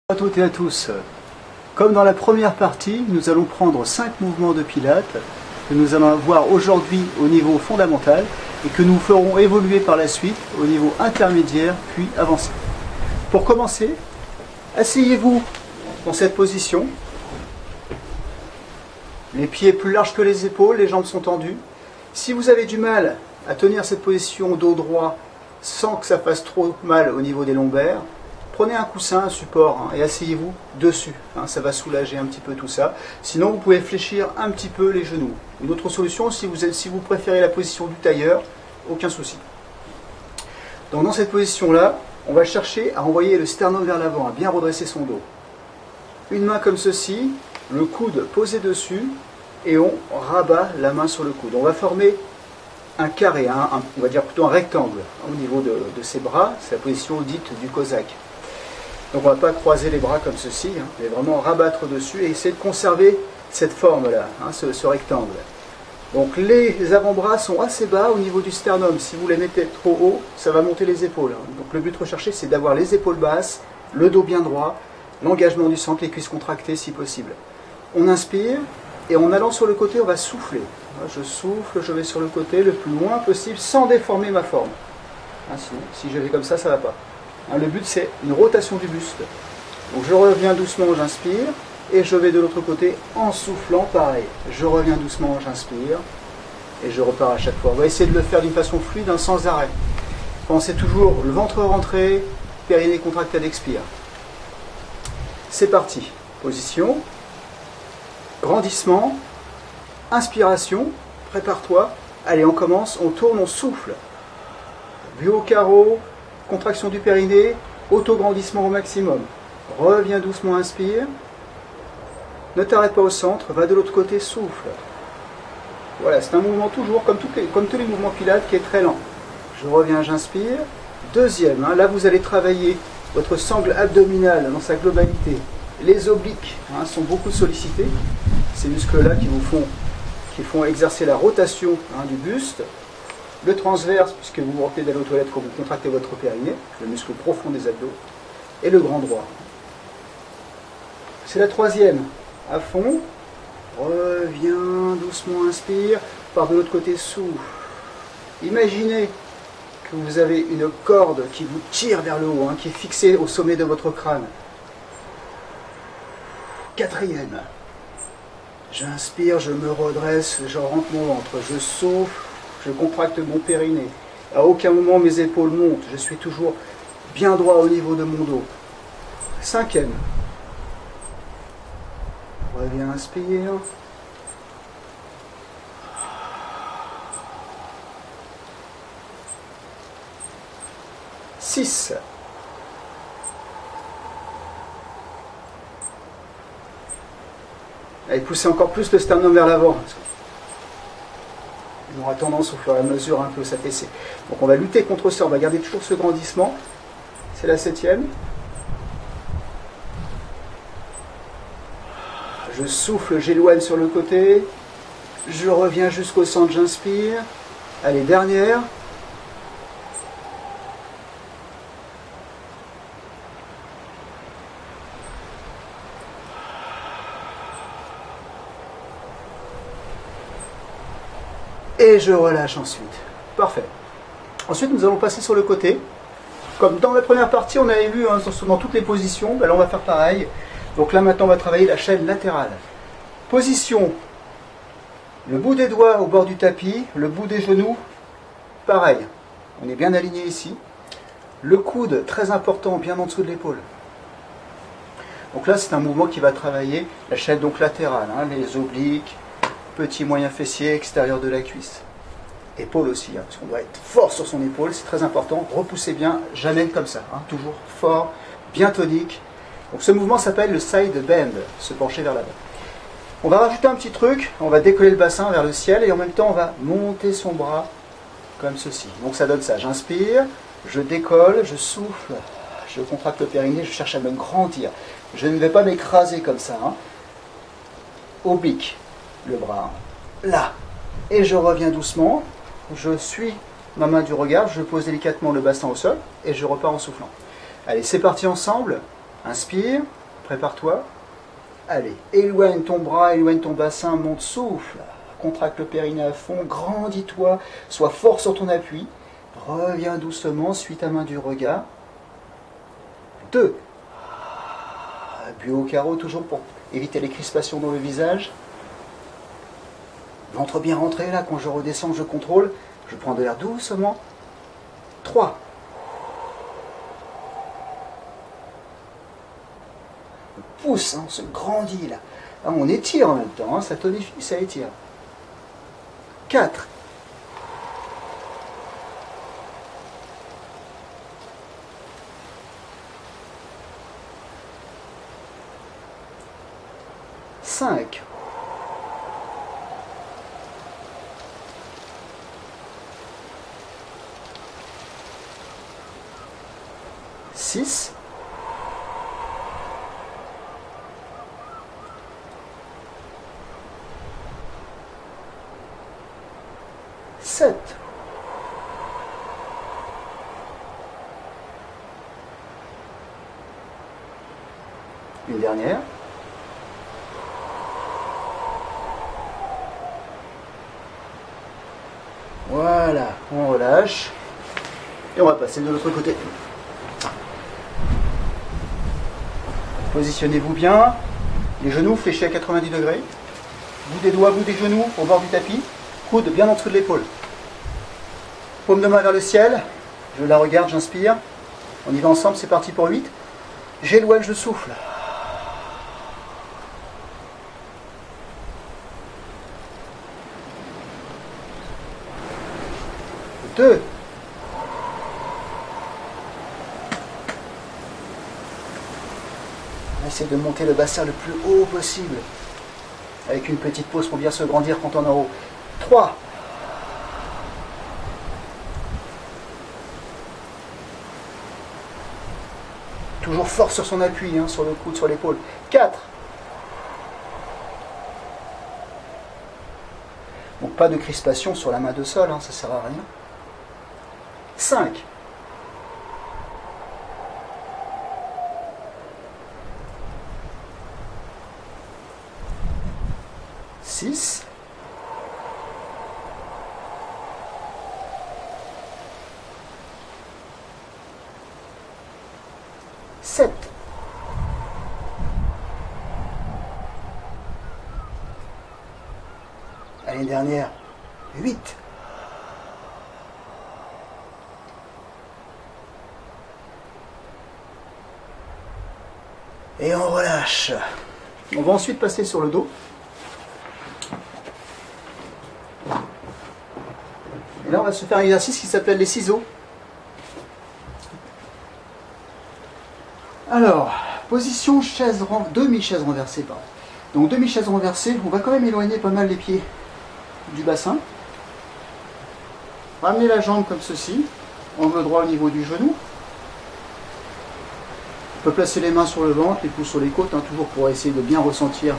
Bonjour à toutes et à tous. Comme dans la première partie, nous allons prendre 5 mouvements de pilates que nous allons voir aujourd'hui au niveau fondamental et que nous ferons évoluer par la suite au niveau intermédiaire puis avancé. Pour commencer, asseyez-vous dans cette position. Les pieds plus larges que les épaules, les jambes sont tendues. Si vous avez du mal à tenir cette position dos droit sans que ça fasse trop mal au niveau des lombaires, prenez un coussin, un support et asseyez-vous dessus. Ça va soulager un petit peu tout ça. Sinon, vous pouvez fléchir un petit peu les genoux. Une autre solution, si vous préférez la position du tailleur, aucun souci. Donc dans cette position-là, on va chercher à envoyer le sternum vers l'avant, à bien redresser son dos. Une main comme ceci, le coude posé dessus et on rabat la main sur le coude. On va former un carré, on va dire plutôt un rectangle au niveau de ses bras. C'est la position dite du cosaque. Donc on ne va pas croiser les bras comme ceci, mais vraiment rabattre dessus et essayer de conserver cette forme-là, ce rectangle. Donc les avant-bras sont assez bas au niveau du sternum. Si vous les mettez trop haut, ça va monter les épaules. Donc le but recherché, c'est d'avoir les épaules basses, le dos bien droit, l'engagement du centre, les cuisses contractées si possible. On inspire et en allant sur le côté, on va souffler. Je souffle, je vais sur le côté le plus loin possible sans déformer ma forme. Sinon, si je vais comme ça ne va pas. Le but, c'est une rotation du buste. Donc je reviens doucement, j'inspire, et je vais de l'autre côté en soufflant, pareil. Je reviens doucement, j'inspire, et je repars à chaque fois. On va essayer de le faire d'une façon fluide, sans arrêt. Pensez toujours le ventre rentré, périnée contracté à l'expire. C'est parti. Position, grandissement, inspiration, prépare-toi. Allez, on commence, on tourne, on souffle. Vue au carreau, contraction du périnée, auto-grandissement au maximum. Reviens doucement, inspire. Ne t'arrête pas au centre, va de l'autre côté, souffle. Voilà, c'est un mouvement toujours, comme tous les mouvements pilates, qui est très lent. Je reviens, j'inspire. Deuxième, là vous allez travailler votre sangle abdominale dans sa globalité. Les obliques sont beaucoup sollicités. Ces muscles-là qui font exercer la rotation du buste. Le transverse, puisque vous revenez d'aller aux toilettes quand vous contractez votre périnée, le muscle profond des abdos, et le grand droit. C'est la troisième. À fond. Reviens doucement, inspire. Par de l'autre côté, souffle. Imaginez que vous avez une corde qui vous tire vers le haut, qui est fixée au sommet de votre crâne. Quatrième. J'inspire, je me redresse, je rentre mon ventre, je souffle. Je contracte mon périnée. À aucun moment mes épaules montent. Je suis toujours bien droit au niveau de mon dos. Cinquième. Reviens, inspire. Six. Allez, poussez encore plus le sternum vers l'avant. On aura tendance au fur et à mesure un peu s'affaisser. Donc on va lutter contre ça, on va garder toujours ce grandissement. C'est la septième. Je souffle, j'éloigne sur le côté. Je reviens jusqu'au centre, j'inspire. Allez, dernière. Et je relâche ensuite. Parfait. Ensuite, nous allons passer sur le côté. Comme dans la première partie, on avait vu dans toutes les positions, là on va faire pareil. Donc là maintenant, on va travailler la chaîne latérale. Position. Le bout des doigts au bord du tapis, le bout des genoux, pareil. On est bien aligné ici. Le coude, très important, bien en dessous de l'épaule. Donc là, c'est un mouvement qui va travailler la chaîne donc latérale, les obliques, petit moyen fessier, extérieur de la cuisse. Épaule aussi, parce qu'on doit être fort sur son épaule, c'est très important. Repoussez bien, jamais comme ça, toujours fort, bien tonique. Donc ce mouvement s'appelle le side bend, se pencher vers l'avant. On va rajouter un petit truc, on va décoller le bassin vers le ciel et en même temps on va monter son bras comme ceci. Donc ça donne ça, j'inspire, je décolle, je souffle, je contracte le périnée, je cherche à me grandir. Je ne vais pas m'écraser comme ça. Oblique. Le bras là, et je reviens doucement, je suis ma main du regard, je pose délicatement le bassin au sol, et je repars en soufflant. Allez, c'est parti ensemble, Inspire, prépare-toi. Allez, éloigne ton bras, éloigne ton bassin, monte, souffle. Contracte le périnée à fond, grandis-toi, sois fort sur ton appui. Reviens doucement, suis ta main du regard. 2. Puis au carreau, toujours pour éviter les crispations dans le visage. Ventre bien rentré, là, quand je redescends, je contrôle. Je prends de l'air doucement. 3. On pousse, hein, on se grandit, là. Ah, on étire en même temps, hein, ça tonifie, ça étire. 4. 5. 6. 7. 1 dernière. Voilà, on relâche. Et on va passer de l'autre côté. Positionnez-vous bien. Les genoux fléchis à 90 degrés. Bout des doigts, bout des genoux au bord du tapis. Coude bien en dessous de l'épaule. Paume de main vers le ciel. Je la regarde, j'inspire. On y va ensemble, c'est parti pour 8. J'éloigne, je souffle. 2. Essayez de monter le bassin le plus haut possible. Avec une petite pause pour bien se grandir quand on est en haut. 3. 'Toujours fort sur son appui, hein, sur le coude, sur l'épaule. 4. Donc pas de crispation sur la main de sol, hein, ça ne sert à rien. 5. 6. 7. 'Allez, dernière. 8. Et on relâche. On va ensuite passer sur le dos. Et là, on va se faire un exercice qui s'appelle les ciseaux. Alors, position demi-chaise renversée. Pardon. Donc, demi-chaise renversée, on va quand même éloigner pas mal les pieds du bassin. Ramener la jambe comme ceci, angle droit au niveau du genou. On peut placer les mains sur le ventre, les pouces sur les côtes, hein, toujours pour essayer de bien ressentir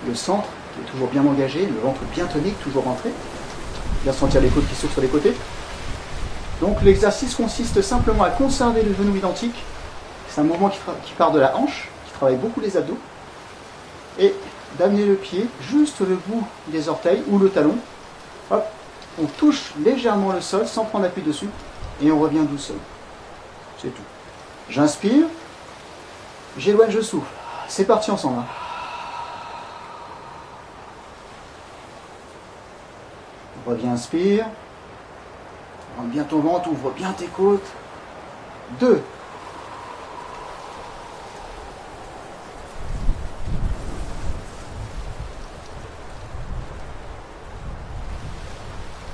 le centre, qui est toujours bien engagé, le ventre bien tonique, toujours rentré. Bien sentir les côtes qui s'ouvrent sur les côtés. Donc l'exercice consiste simplement à conserver le genou identique. C'est un mouvement qui part de la hanche, qui travaille beaucoup les abdos. Et d'amener le pied juste le bout des orteils ou le talon. Hop, on touche légèrement le sol sans prendre appui dessus. Et on revient doucement. C'est tout. J'inspire. J'éloigne, je souffle. C'est parti ensemble. Reviens, inspire. Rentre bien ton ventre, ouvre bien tes côtes. 2.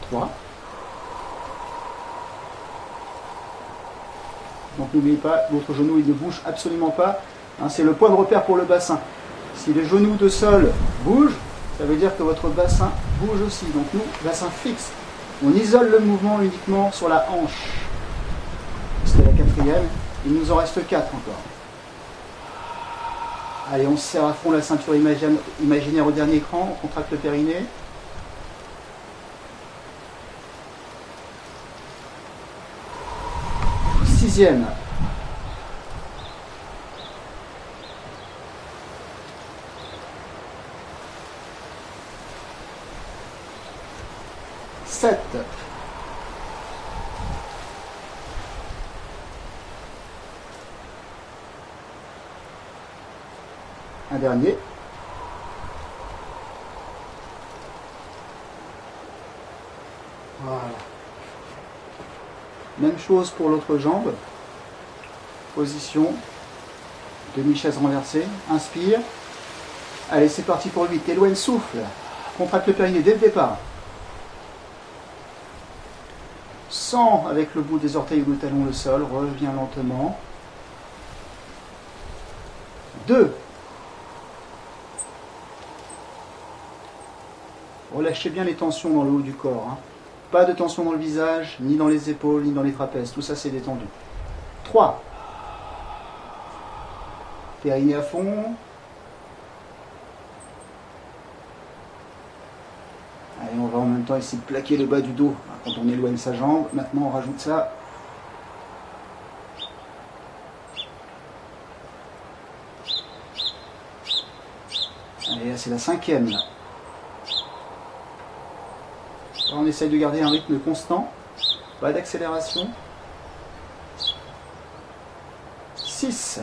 3. Donc n'oubliez pas, votre genou il ne bouge absolument pas. Hein, c'est le point de repère pour le bassin. Si les genoux de sol bougent, ça veut dire que votre bassin bouge aussi. Donc nous, bassin fixe. On isole le mouvement uniquement sur la hanche. C'était la 4e. Il nous en reste 4 encore. Allez, on serre à fond la ceinture imaginaire au dernier cran. On contracte le périnée. 6e. 7. Un dernier. Voilà. Même chose pour l'autre jambe. Position. Demi-chaise renversée. Inspire. Allez, c'est parti pour 8. Éloigne, souffle. Contracte le périnée dès le départ. Sens avec le bout des orteils ou le talon le sol. Reviens lentement. 2. Relâchez bien les tensions dans le haut du corps. Hein. Pas de tension dans le visage, ni dans les épaules, ni dans les trapèzes. Tout ça, c'est détendu. 3. Périnée à fond. Allez, on va en même temps essayer de plaquer le bas du dos quand on éloigne sa jambe. Maintenant, on rajoute ça. Allez, là, c'est la 5e. Là, on essaye de garder un rythme constant. Pas d'accélération. 6.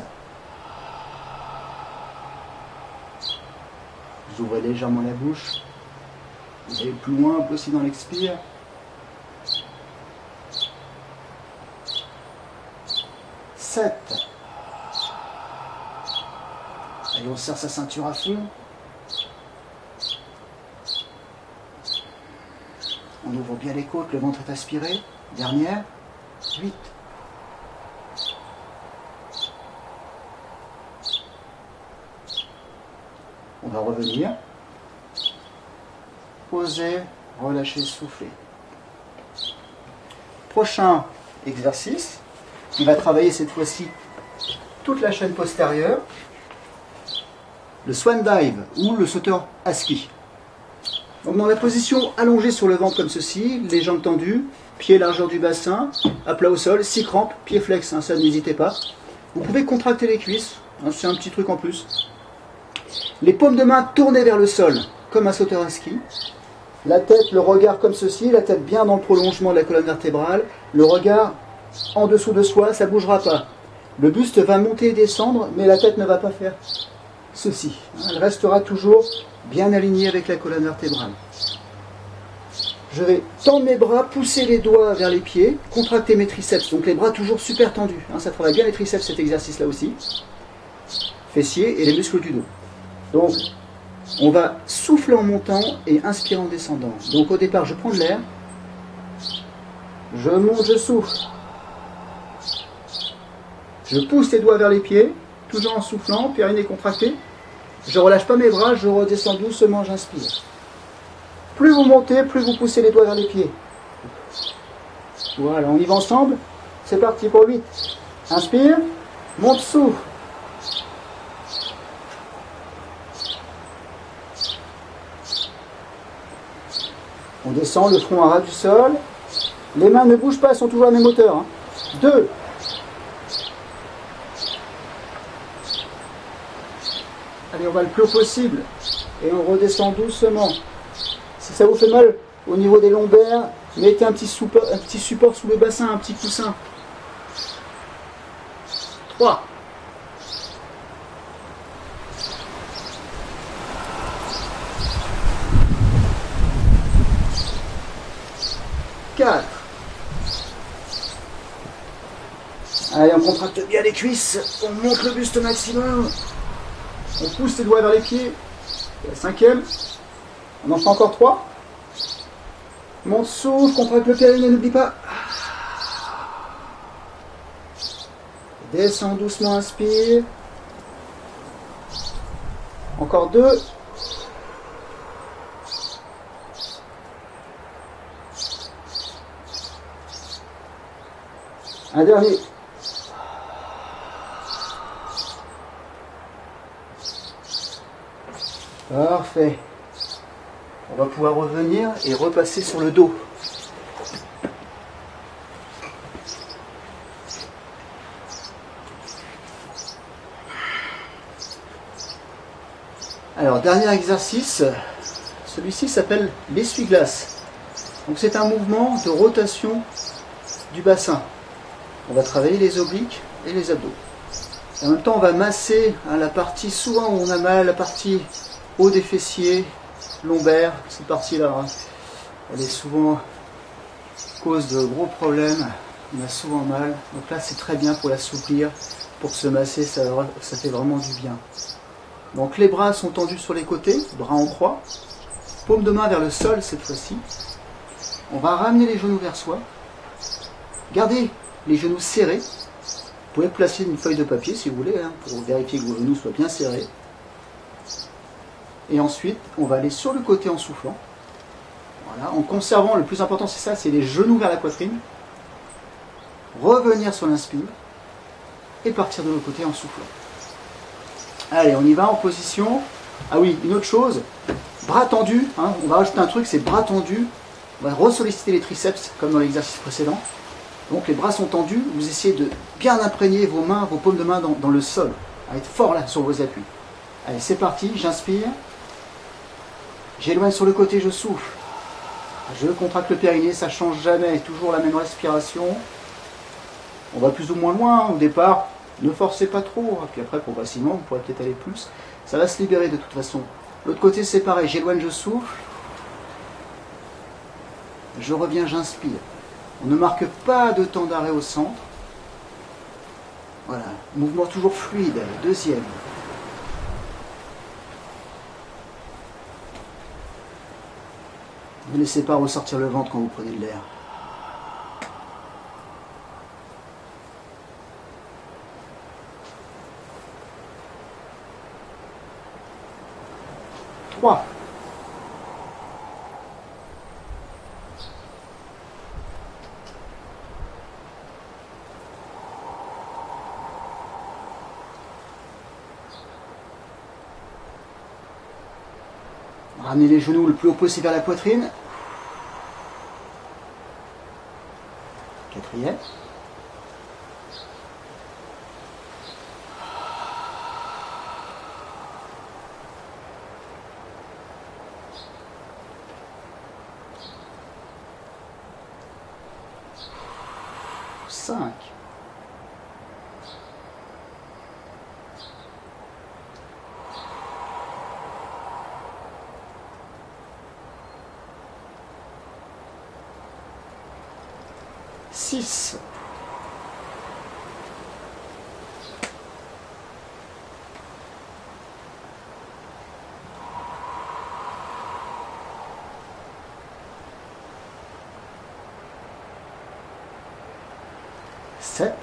Vous ouvrez légèrement la bouche. Vous allez plus loin, un peu aussi dans l'expire. 7. Allez, on serre sa ceinture à fond. On ouvre bien les côtes, le ventre est aspiré. Dernière. 8. On va revenir. Poser, relâcher, souffler. Prochain exercice. On va travailler cette fois-ci toute la chaîne postérieure. Le swan dive ou le sauteur à ski. Donc dans la position allongée sur le ventre comme ceci, les jambes tendues, pieds largeur du bassin, à plat au sol, 6 crampes, pieds flex, hein, ça n'hésitez pas. Vous pouvez contracter les cuisses, hein, c'est un petit truc en plus. Les paumes de main tournées vers le sol, comme un sauteur à ski. La tête, le regard comme ceci, la tête bien dans le prolongement de la colonne vertébrale, le regard en dessous de soi, ça ne bougera pas. Le buste va monter et descendre, mais la tête ne va pas faire ceci. Elle restera toujours bien alignée avec la colonne vertébrale. Je vais tendre mes bras, pousser les doigts vers les pieds, contracter mes triceps, donc les bras toujours super tendus. Ça travaille bien les triceps cet exercice-là aussi. Fessiers et les muscles du dos. Donc, on va souffler en montant et inspirer en descendant. Donc au départ, je prends de l'air, je monte, je souffle. Je pousse les doigts vers les pieds, toujours en soufflant, périnée contractée. Je ne relâche pas mes bras, je redescends doucement, j'inspire. Plus vous montez, plus vous poussez les doigts vers les pieds. Voilà, on y va ensemble. C'est parti pour 8. Inspire, monte, souffle. On descend le front à ras du sol. Les mains ne bougent pas, elles sont toujours à la même hauteur. 2. Allez, on va le plus haut possible. Et on redescend doucement. Si ça vous fait mal au niveau des lombaires, mettez un petit support sous le bassin, un petit coussin. 3. 4. Allez, on contracte bien les cuisses, on monte le buste au maximum. On pousse les doigts vers les pieds. La 5e. On en fait encore 3. Monte, souffle, contracte le périnée, n'oublie pas. Descends doucement, inspire. Encore 2. Un dernier. Parfait. On va pouvoir revenir et repasser sur le dos. Alors, dernier exercice. Celui-ci s'appelle l'essuie-glace. Donc c'est un mouvement de rotation du bassin. On va travailler les obliques et les abdos. Et en même temps, on va masser la partie, souvent où on a mal, la partie haut des fessiers, lombaires. Cette partie-là, hein, elle est souvent cause de gros problèmes. On a souvent mal. Donc là, c'est très bien pour l'assouplir, pour se masser, ça fait vraiment du bien. Donc les bras sont tendus sur les côtés, bras en croix. Paume de main vers le sol cette fois-ci. On va ramener les genoux vers soi. Gardez les genoux serrés. Vous pouvez placer une feuille de papier si vous voulez, hein, pour vérifier que vos genoux soient bien serrés. Et ensuite, on va aller sur le côté en soufflant. Voilà, en conservant, le plus important c'est ça, c'est les genoux vers la poitrine. Revenir sur l'inspire. Et partir de l'autre côté en soufflant. Allez, on y va en position. Ah oui, une autre chose, bras tendus, hein, on va rajouter un truc, c'est bras tendus. On va ressolliciter les triceps comme dans l'exercice précédent. Donc les bras sont tendus, vous essayez de bien imprégner vos mains, vos paumes de main dans le sol, à être fort là sur vos appuis. Allez, c'est parti, j'inspire. J'éloigne sur le côté, je souffle. Je contracte le périnée, ça ne change jamais, toujours la même respiration. On va plus ou moins loin au départ, ne forcez pas trop, puis après progressivement, vous pourrez peut-être aller plus. Ça va se libérer de toute façon. L'autre côté c'est pareil, j'éloigne, je souffle. Je reviens, j'inspire. On ne marque pas de temps d'arrêt au centre. Voilà, mouvement toujours fluide. Deuxième. Ne laissez pas ressortir le ventre quand vous prenez de l'air. Trois. Ramenez les genoux le plus haut possible vers la poitrine. Quatrième. Cinq. 6. 7.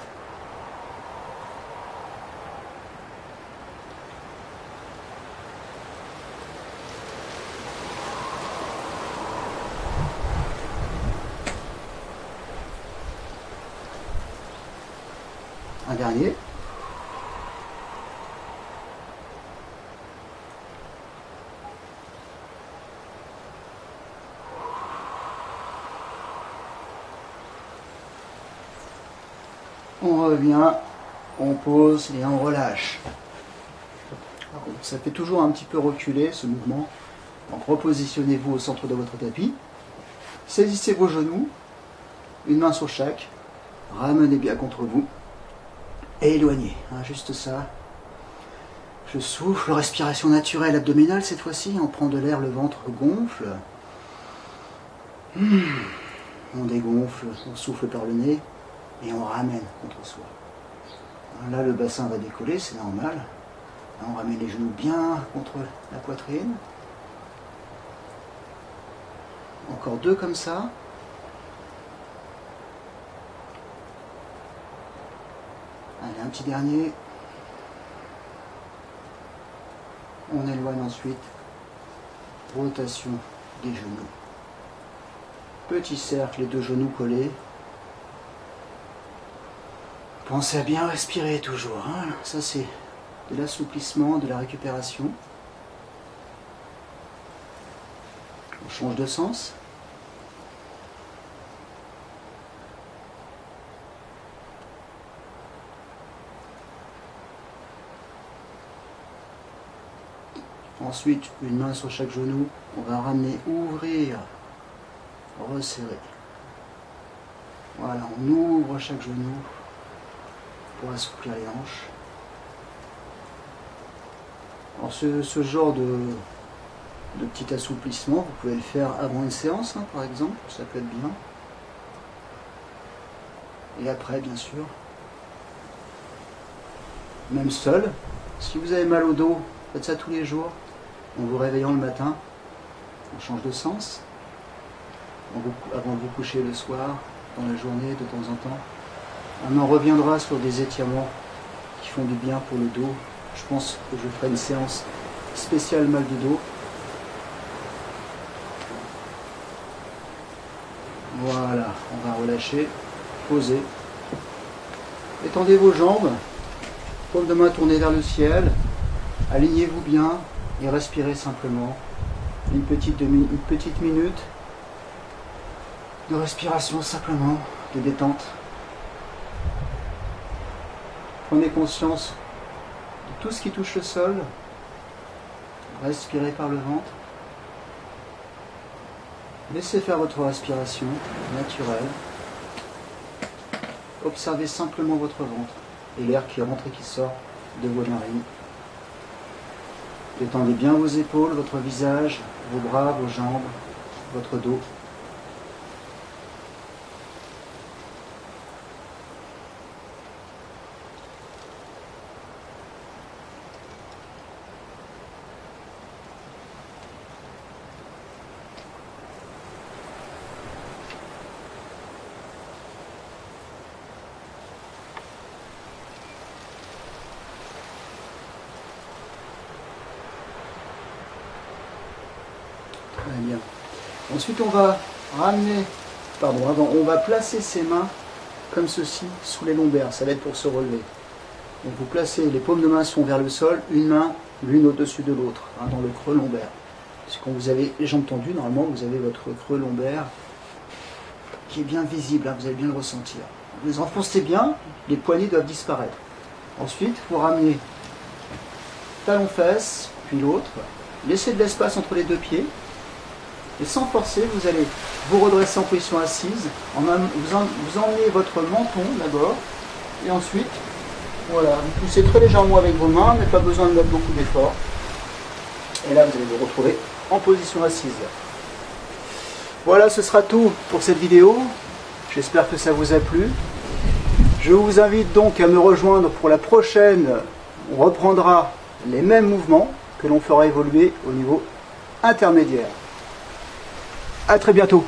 1 dernier. On revient, on pose et on relâche. Alors, ça fait toujours un petit peu reculer ce mouvement. Donc repositionnez-vous au centre de votre tapis. Saisissez vos genoux, une main sur chaque. Ramenez bien contre vous. Et éloignez, hein, juste ça. Je souffle, respiration naturelle abdominale cette fois-ci. On prend de l'air, le ventre gonfle. On dégonfle, on souffle par le nez. Et on ramène contre soi. Là, le bassin va décoller, c'est normal. Là, on ramène les genoux bien contre la poitrine. Encore 2 comme ça. Allez, un petit dernier. On éloigne ensuite. Rotation des genoux. Petit cercle, les 2 genoux collés. Pensez à bien respirer toujours, hein. Ça c'est de l'assouplissement, de la récupération. On change de sens. Ensuite, une main sur chaque genou, on va ramener, ouvrir resserrer. Voilà, on ouvre chaque genou pour assouplir les hanches. Alors ce genre de petit assouplissement, vous pouvez le faire avant une séance, hein, par exemple, ça peut être bien. Et après, bien sûr. Même seul, si vous avez mal au dos, faites ça tous les jours, en vous réveillant le matin, on change de sens, avant de vous coucher le soir, dans la journée, de temps en temps. On en reviendra sur des étirements qui font du bien pour le dos. Je pense que je ferai une séance spéciale mal du dos. Voilà, on va relâcher, poser. Étendez vos jambes, paume de main tournée vers le ciel. Alignez-vous bien et respirez simplement. Une petite minute de respiration simplement, de détente. Prenez conscience de tout ce qui touche le sol. Respirez par le ventre. Laissez faire votre respiration naturelle. Observez simplement votre ventre et l'air qui rentre et qui sort de vos narines. Détendez bien vos épaules, votre visage, vos bras, vos jambes, votre dos. Très bien. Ensuite, on va on va placer ses mains comme ceci sous les lombaires. Ça va être pour se relever. Donc vous placez, les paumes de main sont vers le sol, une main l'une au-dessus de l'autre, hein, dans le creux lombaire. Parce que quand vous avez les jambes tendues, normalement vous avez votre creux lombaire qui est bien visible, hein, vous allez bien le ressentir. Vous les enfoncez bien, les poignets doivent disparaître. Ensuite, vous ramenez talon-fesse, puis l'autre. Laissez de l'espace entre les deux pieds. Et sans forcer, vous allez vous redresser en position assise. Vous emmenez votre menton d'abord. Et ensuite, voilà, vous poussez très légèrement avec vos mains, mais pas besoin de mettre beaucoup d'effort. Et là, vous allez vous retrouver en position assise. Voilà, ce sera tout pour cette vidéo. J'espère que ça vous a plu. Je vous invite donc à me rejoindre pour la prochaine. On reprendra les mêmes mouvements que l'on fera évoluer au niveau intermédiaire. À très bientôt.